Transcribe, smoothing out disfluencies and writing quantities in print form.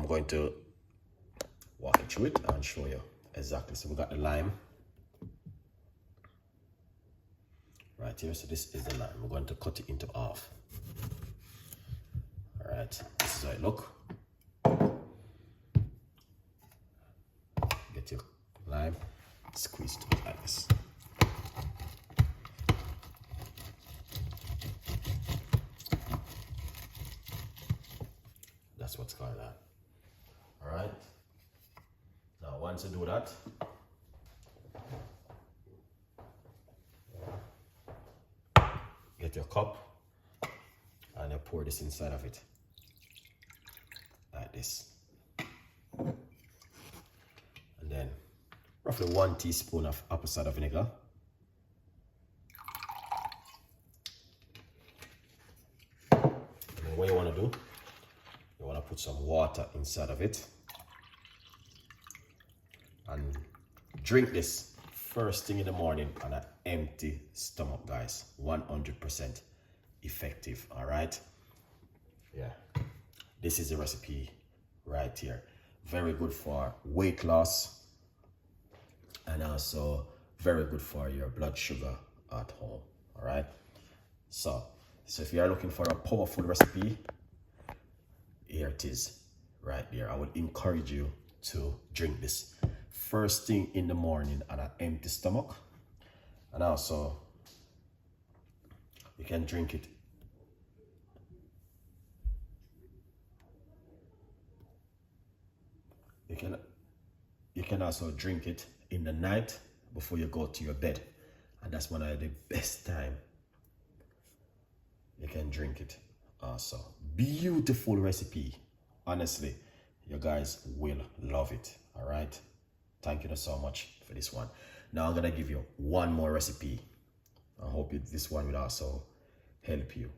I'm going to walk you through it and show you exactly. So we got the lime right here. So this is the lime. We're going to cut it into half. All right, this is how it look. Get your lime, squeeze it like this. That's what's going on. All right. Now, once you do that, get your cup and you pour this inside of it like this. And then roughly 1 teaspoon of apple cider vinegar. And then what you want to do, you want to put some water inside of it and drink this first thing in the morning on an empty stomach, guys. 100% effective. All right, yeah, this is the recipe right here. Very good for weight loss and also very good for your blood sugar at home. All right, so if you are looking for a powerful recipe, here it is right there. I would encourage you to drink this first thing in the morning on an empty stomach, and also you can drink it you can also drink it in the night before you go to your bed, and that's one of the best time you can drink it. Also, beautiful recipe. Honestly, you guys will love it. All right, thank you so much for this one. Now I'm gonna give you one more recipe. I hope this one will also help you.